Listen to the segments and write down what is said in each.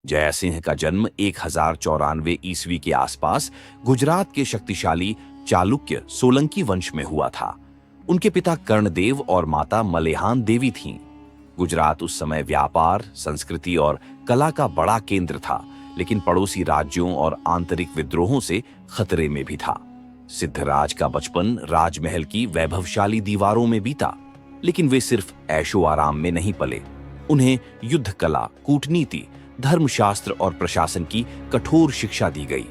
जयसिंह का जन्म 1094 ईस्वी के आसपास गुजरात के शक्तिशाली चालुक्य सोलंकी वंश में हुआ था। उनके पिता कर्णदेव और माता मलेहान देवी थीं। गुजरात उस समय व्यापार, संस्कृति और कला का बड़ा केंद्र था, लेकिन पड़ोसी राज्यों और आंतरिक विद्रोहों से खतरे में भी था। सिद्धराज का बचपन राजमहल की वैभवशाली दीवारों में बीता, लेकिन वे सिर्फ ऐशो आराम में नहीं पले। उन्हें युद्ध कला, कूटनीति, धर्मशास्त्र और प्रशासन की कठोर शिक्षा दी गई।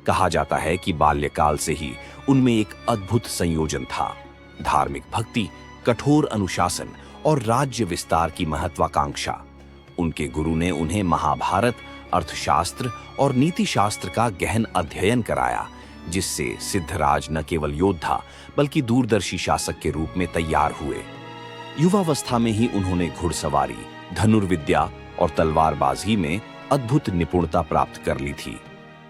कहा जाता है कि बाल्यकाल से ही उनमें एक अद्भुत संयोजन था: धार्मिक भक्ति, कठोर अनुशासन और राज्य विस्तार की महत्वाकांक्षा। उनके गुरु ने उन्हें महाभारत, अर्थशास्त्र और नीति शास्त्र का गहन अध्ययन कराया, जिससे सिद्धराज न केवल योद्धा बल्कि दूरदर्शी शासक के रूप में तैयार हुए। युवावस्था में ही उन्होंने घुड़सवारी, धनुर्विद्या और तलवारबाजी में अद्भुत निपुणता प्राप्त कर ली थी।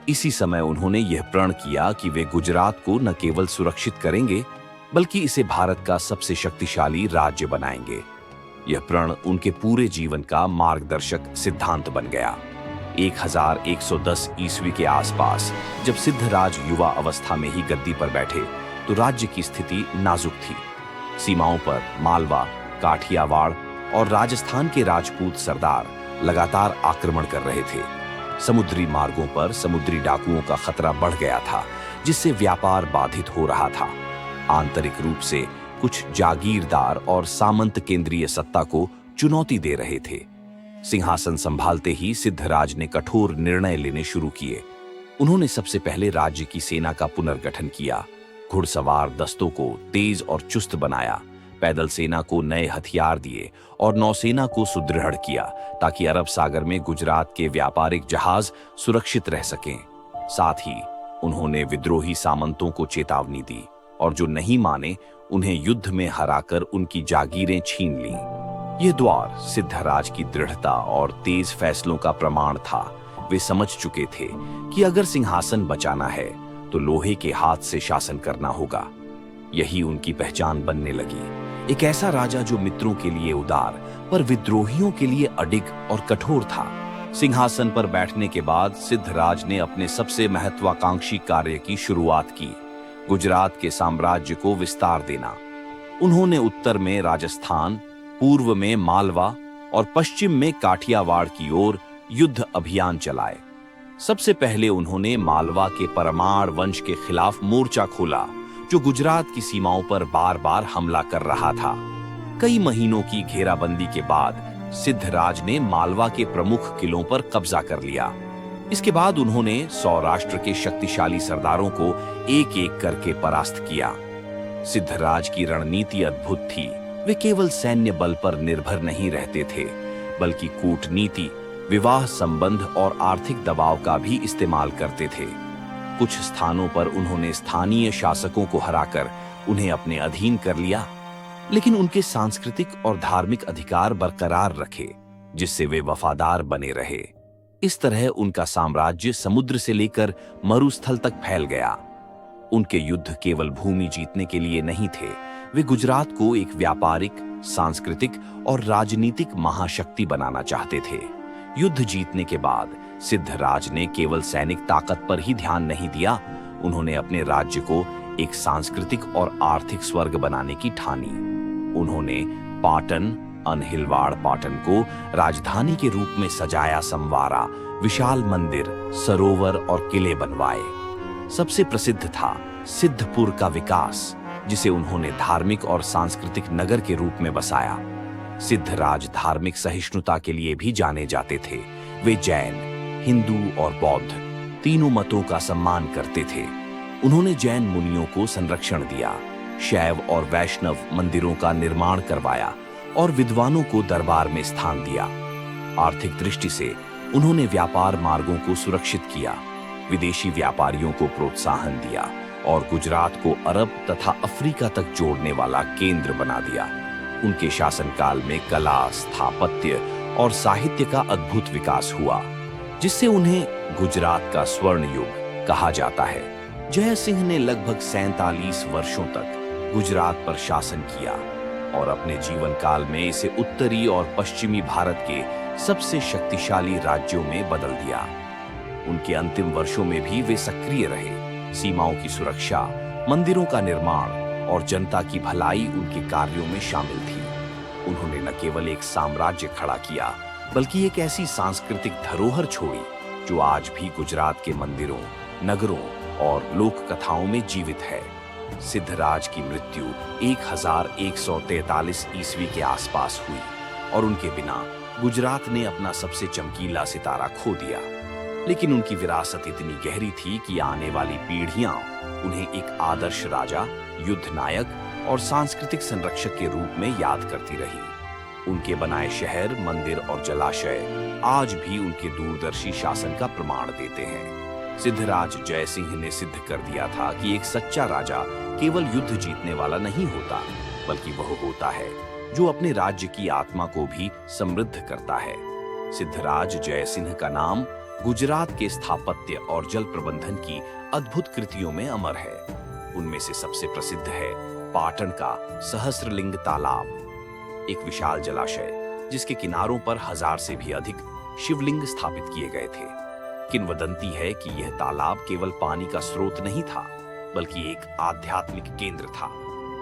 इसी समय उन्होंने यह प्रण किया कि वे गुजरात को न केवल सुरक्षित करेंगे बल्कि इसे भारत का सबसे शक्तिशाली राज्य बनाएंगे। यह प्रण उनके पूरे जीवन का मार्गदर्शक सिद्धांत बन गया। 1110 ईस्वी के आसपास जब सिद्धराज युवा अवस्था में ही गद्दी पर बैठे तो राज्य की स्थिति नाजुक थी। सीमाओं पर मालवा, काठियावाड़ और राजस्थान के राजपूत सरदार लगातार आक्रमण कर रहे थे। समुद्री मार्गों पर समुद्री डाकुओं का खतरा बढ़ गया था, जिससे व्यापार बाधित हो रहा था। आंतरिक रूप से कुछ जागीरदार और सामंत केंद्रीय सत्ता को चुनौती दे रहे थे। सिंहासन संभालते ही सिद्धराज ने कठोर निर्णय लेने शुरू किए। उन्होंने सबसे पहले राज्य की सेना का पुनर्गठन किया, घुड़सवार दस्तों को तेज और चुस्त बनाया, पैदल सेना को नए हथियार दिए और नौसेना को सुदृढ़ किया ताकि अरब सागर में गुजरात के व्यापारिक जहाज सुरक्षित रह सकें। साथ ही उन्होंने विद्रोही सामंतों को चेतावनी दी और जो नहीं माने उन्हें युद्ध में हराकर उनकी जागीरें छीन लीं। यह द्वार सिद्धराज की दृढ़ता और तेज फैसलों का प्रमाण था। वे समझ चुके थे कि अगर सिंहासन बचाना है तो लोहे के हाथ से शासन करना होगा। यही उनकी पहचान बनने लगी, एक ऐसा राजा जो मित्रों के लिए उदार पर विद्रोहियों के लिए अडिग और कठोर था। सिंहासन पर बैठने के बाद सिद्धराज ने अपने सबसे महत्वाकांक्षी कार्य की शुरुआत की: गुजरात के साम्राज्य को विस्तार देना। उन्होंने उत्तर में राजस्थान, पूर्व में मालवा और पश्चिम में काठियावाड़ की ओर युद्ध अभियान चलाए। सबसे पहले उन्होंने मालवा के परमार वंश के खिलाफ मोर्चा खोला, जो गुजरात की सीमाओं पर बार-बार हमला कर रहा था। कई महीनों की घेराबंदी के बाद सिद्धराज ने मालवा के प्रमुख किलों पर कब्जा कर लिया। इसके बाद उन्होंने सौराष्ट्र के शक्तिशाली सरदारों को एक-एक करके परास्त किया। सिद्धराज की रणनीति अद्भुत थी। वे केवल सैन्य बल पर निर्भर नहीं रहते थे, बल्कि कूटनीति, विवाह संबंध और आर्थिक दबाव का भी इस्तेमाल करते थे। कुछ स्थानों पर उन्होंने स्थानीय शासकों को हराकर उन्हें अपने अधीन कर लिया, लेकिन उनके सांस्कृतिक और धार्मिक अधिकार बरकरार रखे, जिससे वे वफादार बने रहे। इस तरह उनका साम्राज्य समुद्र से लेकर मरुस्थल तक फैल गया। उनके युद्ध केवल भूमि जीतने के लिए नहीं थे, वे गुजरात को एक व्यापारिक, सांस्कृतिक और राजनीतिक महाशक्ति बनाना चाहते थे। युद्ध जीतने के बाद सिद्धराज ने केवल सैनिक ताकत पर ही ध्यान नहीं दिया, उन्होंने अपने राज्य को एक सांस्कृतिक और आर्थिक स्वर्ग बनाने की ठानी। उन्होंने पाटन, अनहिलवाड़ पाटन को राजधानी के रूप में सजाया संवारा, विशाल मंदिर, सरोवर और किले बनवाए। सबसे प्रसिद्ध था सिद्धपुर का विकास, जिसे उन्होंने धार्मिक और सांस्कृतिक नगर के रूप में बसाया। सिद्धराज धार्मिक सहिष्णुता के लिए भी जाने जाते थे। वे जैन, हिंदू और बौद्ध तीनों मतों का सम्मान करते थे। उन्होंने जैन मुनियों को संरक्षण दिया, शैव और वैष्णव मंदिरों का निर्माण करवाया और विद्वानों को दरबार में स्थान दिया। आर्थिक दृष्टि से उन्होंने व्यापार मार्गों को सुरक्षित किया, विदेशी व्यापारियों को प्रोत्साहन दिया और गुजरात को अरब तथा अफ्रीका तक जोड़ने वाला केंद्र बना दिया। उनके शासनकाल में कला, स्थापत्य और साहित्य का अद्भुत विकास हुआ, जिससे उन्हें गुजरात का स्वर्ण युग कहा जाता है। जय सिंह ने लगभग 47 वर्षों तक गुजरात पर शासन किया और अपने जीवन काल में इसे उत्तरी और पश्चिमी भारत के सबसे शक्तिशाली राज्यों में बदल दिया। उनके अंतिम वर्षों में भी वे सक्रिय रहे। सीमाओं की सुरक्षा, मंदिरों का निर्माण और जनता की भलाई उनके कार्यों में शामिल थी। उन्होंने न केवल एक साम्राज्य खड़ा किया, बल्कि एक ऐसी सांस्कृतिक धरोहर छोड़ी जो आज भी गुजरात के मंदिरों, नगरों और लोक कथाओं में जीवित है। सिद्धराज की मृत्यु 1143 ईस्वी के आसपास हुई और उनके बिना गुजरात ने अपना सबसे चमकीला सितारा खो दिया। लेकिन उनकी विरासत इतनी गहरी थी कि आने वाली पीढ़ियां उन्हें एक आदर्श राजा, युद्ध नायक और सांस्कृतिक संरक्षक के रूप में याद करती रही। उनके बनाए शहर, मंदिर और जलाशय आज भी उनके दूरदर्शी शासन का प्रमाण देते हैं। सिद्धराज जयसिंह ने सिद्ध कर दिया था कि एक सच्चा राजा केवल युद्ध जीतने वाला नहीं होता, बल्कि वह होता है जो अपने राज्य की आत्मा को भी समृद्ध करता है। सिद्धराज जयसिंह का नाम गुजरात के स्थापत्य और जल प्रबंधन की अद्भुत कृतियों में अमर है। उनमें से सबसे प्रसिद्ध है पाटन का सहस्रलिंग तालाब, एक विशाल जलाशय जिसके किनारों पर 1000 से भी अधिक शिवलिंग स्थापित किए गए थे। किंवदंती है कि यह तालाब केवल पानी का स्रोत नहीं था, बल्कि एक आध्यात्मिक केंद्र था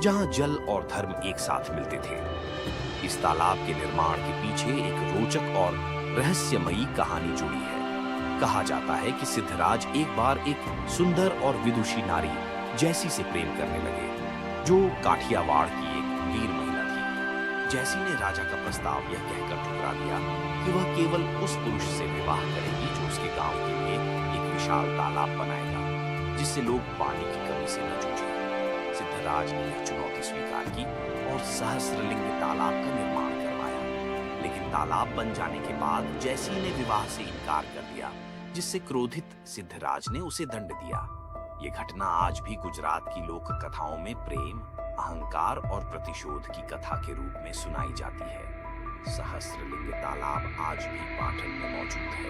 जहां जल और धर्म एक साथ मिलते थे। इस तालाब के निर्माण के पीछे एक रोचक और रहस्यमयी कहानी जुड़ी है। कहा जाता है कि सिद्धराज एक बार एक सुंदर और विदुषी नारी जैसी से प्रेम करने लगे, जो काठियावाड़ की एक वीर महिला थी। जैसी ने राजा का प्रस्ताव यह कहकर ठुकरा दिया कि वह केवल उस पुरुष से विवाह करेगी जो उसके गांव के लिए एक विशाल तालाब बनाएगा, जिससे लोग पानी की कमी से न जूझे। सिद्धराज ने यह चुनौती स्वीकार की और सहस्रलिंग तालाब का निर्माण करवाया। लेकिन तालाब बन जाने के बाद जैसी ने विवाह से इनकार कर दिया, जिससे क्रोधित सिद्धराज ने उसे दंड दिया। ये घटना आज भी गुजरात की लोक कथाओं में प्रेम, अहंकार और प्रतिशोध की कथा के रूप में सुनाई जाती है। सहस्रलिंग तालाब आज भी पाटन में मौजूद है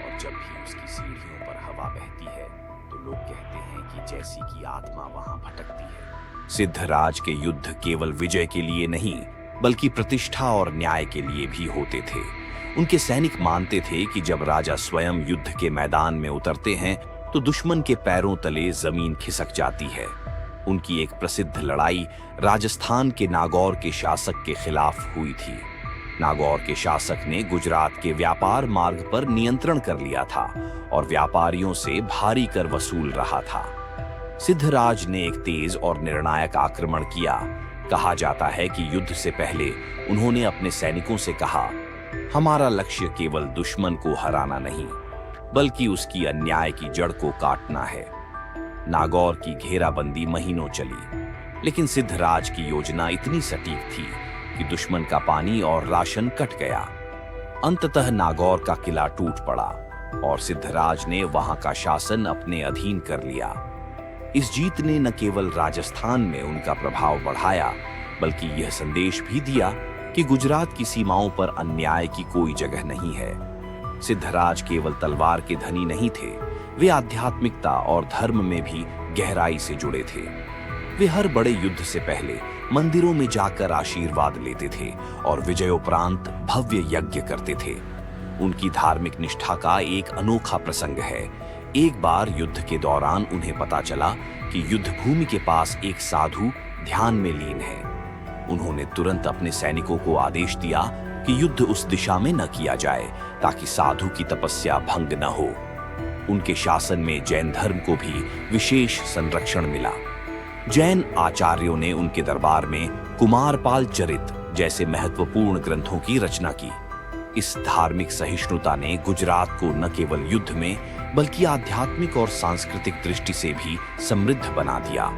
और जब भी उसकी सीढ़ियों पर हवा बहती है तो लोग कहते हैं कि जैसी की आत्मा वहां भटकती है। सिद्धराज के युद्ध केवल विजय के लिए नहीं, बल्कि प्रतिष्ठा और न्याय के लिए भी होते थे। उनके सैनिक मानते थे कि जब राजा स्वयं युद्ध के मैदान में उतरते हैं तो दुश्मन के पैरों तले जमीन खिसक जाती है। उनकी एक प्रसिद्ध लड़ाई राजस्थान के नागौर के शासक के खिलाफ हुई थी। नागौर के शासक ने गुजरात के व्यापार मार्ग पर नियंत्रण कर लिया था और व्यापारियों से भारी कर वसूल रहा था। सिद्धराज ने एक तेज और निर्णायक आक्रमण किया। कहा जाता है कि युद्ध से पहले उन्होंने अपने सैनिकों से कहा, हमारा लक्ष्य केवल दुश्मन को हराना नहीं, बल्कि उसकी अन्याय की जड़ को काटना है। नागौर की घेराबंदी महीनों चली, लेकिन सिद्धराज की योजना इतनी सटीक थी कि दुश्मन का पानी और राशन कट गया। अंततः नागौर का किला टूट पड़ा और सिद्धराज ने वहां का शासन अपने अधीन कर लिया। इस जीत ने न केवल राजस्थान में उनका प्रभाव बढ़ाया, बल्कि यह संदेश भी दिया कि गुजरात की सीमाओं पर अन्याय की कोई जगह नहीं है। सिद्धराज केवल तलवार के धनी नहीं थे, वे आध्यात्मिकता और धर्म में भी गहराई से जुड़े थे। वे हर बड़े युद्ध से पहले मंदिरों में जाकर आशीर्वाद लेते थे और विजयोपरांत भव्य यज्ञ करते थे। उनकी धार्मिक निष्ठा का एक अनोखा प्रसंग है। एक बार युद्ध के दौरान उन्हें पता चला कि युद्ध भूमि के पास एक साधु ध्यान में लीन है। उन्होंने तुरंत अपने सैनिकों को आदेश दिया कि युद्ध उस दिशा में न किया जाए ताकि साधु की तपस्या भंग न हो। उनके शासन में जैन धर्म को भी विशेष संरक्षण मिला। जैन आचार्यों ने उनके दरबार में कुमारपाल चरित जैसे महत्वपूर्ण ग्रंथों की रचना की। इस धार्मिक सहिष्णुता ने गुजरात को न केवल युद्ध में, बल्कि आध्यात्मिक और सांस्कृतिक दृष्टि से भी समृद्ध बना दिया।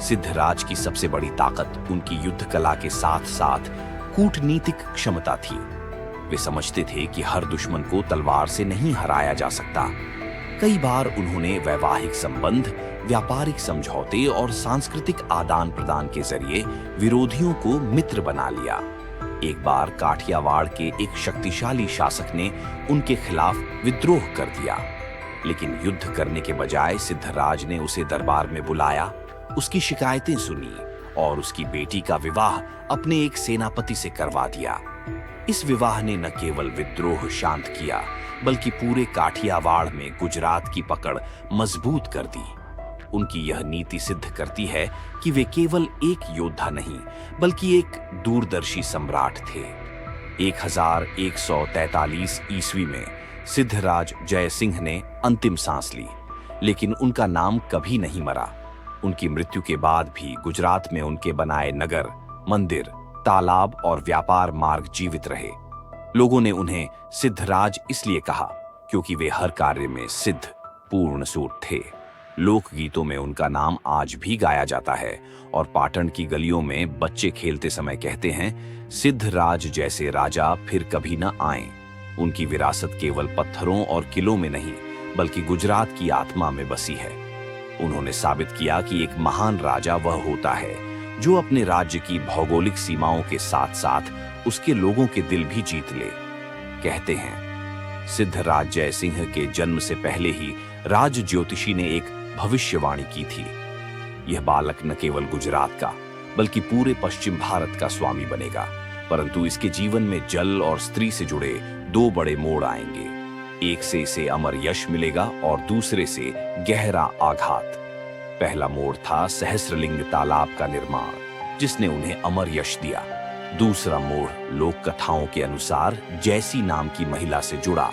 सिद्धराज की सबसे बड़ी ताकत उनकी युद्ध कला के साथ साथ कूटनीतिक क्षमता थी। वे समझते थे कि हर दुश्मन को तलवार से नहीं हराया जा सकता। कई बार उन्होंने वैवाहिक संबंध, व्यापारिक समझौते और सांस्कृतिक आदान प्रदान के जरिए विरोधियों को मित्र बना लिया। एक बार काठियावाड़ के एक शक्तिशाली शासक ने उनके खिलाफ विद्रोह कर दिया, लेकिन युद्ध करने के बजाय सिद्धराज ने उसे दरबार में बुलाया, उसकी शिकायतें सुनी और उसकी बेटी का विवाह अपने एक सेनापति से करवा दिया। इस विवाह ने न केवल विद्रोह शांत किया, बल्कि पूरे काठियावाड़ में गुजरात की पकड़ मजबूत कर दी। उनकी यह नीति सिद्ध करती है कि वे केवल एक योद्धा नहीं, बल्कि एक दूरदर्शी सम्राट थे। 1143 ईस्वी में सिद्धराज जयसिंह ने अंतिम सांस ली, लेकिन उनका नाम कभी नहीं मरा। उनकी मृत्यु के बाद भी गुजरात में उनके बनाए नगर, मंदिर, तालाब और व्यापार मार्ग जीवित रहे। लोगों ने उन्हें सिद्धराज इसलिए कहा क्योंकि वे हर कार्य में सिद्ध, पूर्ण सूर थे। लोकगीतों में उनका नाम आज भी गाया जाता है और पाटन की गलियों में बच्चे खेलते समय कहते हैं, सिद्धराज जैसे राजा फिर कभी न आए। उनकी विरासत केवल पत्थरों और किलों में नहीं, बल्कि गुजरात की आत्मा में बसी है। उन्होंने साबित किया कि एक महान राजा वह होता है जो अपने राज्य की भौगोलिक सीमाओं के साथ साथ उसके लोगों के दिल भी जीत ले। कहते हैं, सिद्धराज जयसिंह के जन्म से पहले ही राज ज्योतिषी ने एक भविष्यवाणी की थी। यह बालक न केवल गुजरात का, बल्कि पूरे पश्चिम भारत का स्वामी बनेगा, परंतु इसके जीवन में जल और स्त्री से जुड़े दो बड़े मोड़ आएंगे। एक से इसे अमर यश मिलेगा और दूसरे से गहरा आघात। पहला मोड़ था सहस्रलिंग तालाब का निर्माण, जिसने उन्हें अमर यश दिया। दूसरा मोड़ लोक कथाओं के अनुसार जैसी नाम की महिला से जुड़ा,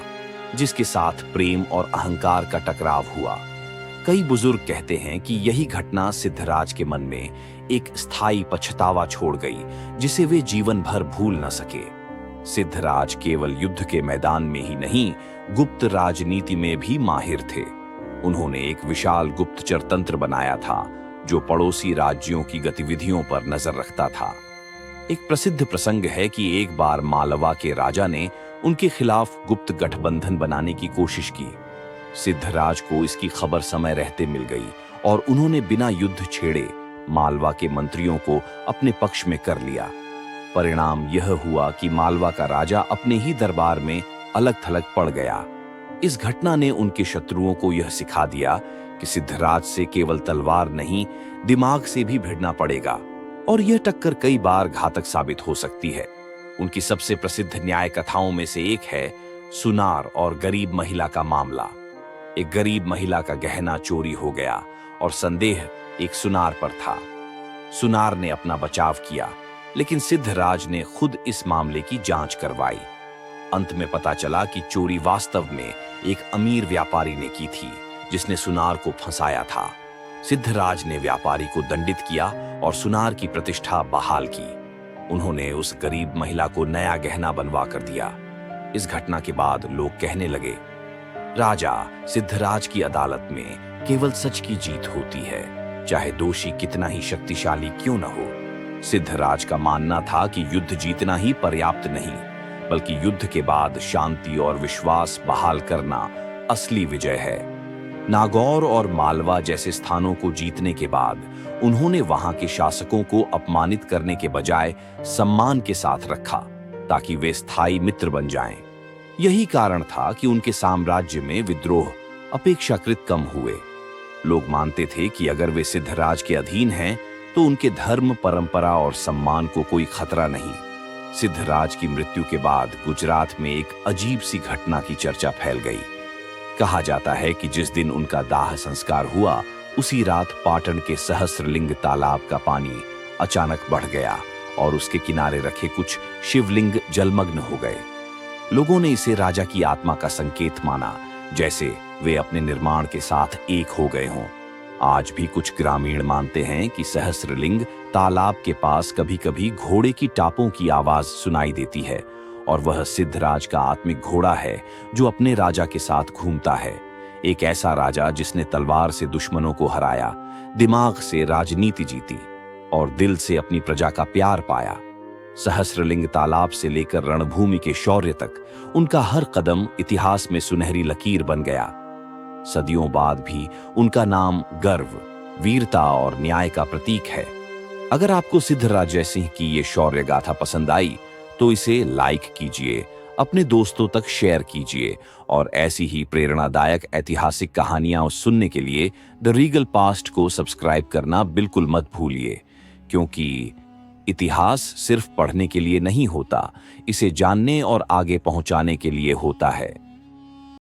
जिसके साथ प्रेम और अहंकार का टकराव हुआ। कई बुजुर्ग कहते हैं कि यही घटना सिद्धराज के मन में एक स्थायी पछतावा छोड़ गई, जिसे वे जीवन भर भूल न सके। सिद्धराज केवल युद्ध के मैदान में ही नहीं, गुप्त राजनीति में भी माहिर थे। उन्होंने एक विशाल गुप्तचर तंत्र बनाया था, जो पड़ोसी राज्यों की गतिविधियों पर नजर रखता था। एक प्रसिद्ध प्रसंग है कि एक बार मालवा के राजा ने उनके खिलाफ गुप्त गठबंधन बनाने की कोशिश की। सिद्धराज को इसकी खबर समय रहते मिल गई और उन्होंने बिना युद्ध छेड़े मालवा के मंत्रियों को अपने पक्ष में कर लिया। परिणाम यह हुआ कि मालवा का राजा अपने ही दरबार में अलग थलग पड़ गया। इस घटना ने उनके शत्रुओं को यह सिखा दिया कि सिद्धराज से केवल तलवार नहीं, दिमाग से भी भिड़ना पड़ेगा, और यह टक्कर कई बार घातक साबित हो सकती है। उनकी सबसे प्रसिद्ध न्याय कथाओं में से एक है सुनार और गरीब महिला का मामला। एक गरीब महिला का गहना चोरी हो गया और संदेह एक सुनार पर था। सुनार ने अपना बचाव किया, लेकिन सिद्धराज ने खुद इस मामले की जांच करवाई। अंत में पता चला कि चोरी वास्तव में एक अमीर व्यापारी ने की थी, जिसने सुनार को फंसाया था। सिद्धराज ने व्यापारी को दंडित किया और सुनार की प्रतिष्ठा बहाल की। उन्होंने उस गरीब महिला को नया गहना बनवा कर दिया। इस घटना के बाद लोग कहने लगे, राजा सिद्धराज की अदालत में केवल सच की जीत होती है, चाहे दोषी कितना ही शक्तिशाली क्यों न हो। सिद्धराज का मानना था कि युद्ध जीतना ही पर्याप्त नहीं, बल्कि युद्ध के बाद शांति और विश्वास बहाल करना असली विजय है। नागौर और मालवा जैसे स्थानों को जीतने के बाद उन्होंने वहां के शासकों को अपमानित करने के बजाय सम्मान के साथ रखा, ताकि वे स्थायी मित्र बन जाएं। यही कारण था कि उनके साम्राज्य में विद्रोह अपेक्षाकृत कम हुए। लोग मानते थे कि अगर वे सिद्धराज के अधीन हैं, तो उनके धर्म, परंपरा और सम्मान को कोई खतरा नहीं। सिद्धराज की मृत्यु के बाद गुजरात में एक अजीब सी घटना की चर्चा फैल गई। कहा जाता है कि जिस दिन उनका दाह संस्कार हुआ, उसी रात पाटन के सहस्रलिंग तालाब का पानी अचानक बढ़ गया और उसके किनारे रखे कुछ शिवलिंग जलमग्न हो गए। लोगों ने इसे राजा की आत्मा का संकेत माना, जैसे वे अपने निर्माण के साथ एक हो गए हों। आज भी कुछ ग्रामीण मानते हैं कि सहस्रलिंग तालाब के पास कभी-कभी घोड़े की टापों की आवाज सुनाई देती है, और वह सिद्धराज का आत्मिक घोड़ा है जो अपने राजा के साथ घूमता है। एक ऐसा राजा जिसने तलवार से दुश्मनों को हराया, दिमाग से राजनीति जीती और दिल से अपनी प्रजा का प्यार पाया। सहस्रलिंग तालाब से लेकर रणभूमि के शौर्य तक उनका हर कदम इतिहास में सुनहरी लकीर बन गया। सदियों बाद भी उनका नाम गर्व, वीरता और न्याय का प्रतीक है। अगर आपको सिद्धराज जयसिंह की ये शौर्य गाथा पसंद आई, तो इसे लाइक कीजिए, अपने दोस्तों तक शेयर कीजिए, और ऐसी ही प्रेरणादायक ऐतिहासिक कहानियां सुनने के लिए द रीगल पास्ट को सब्सक्राइब करना बिल्कुल मत भूलिए, क्योंकि इतिहास सिर्फ पढ़ने के लिए नहीं होता, इसे जानने और आगे पहुंचाने के लिए होता है।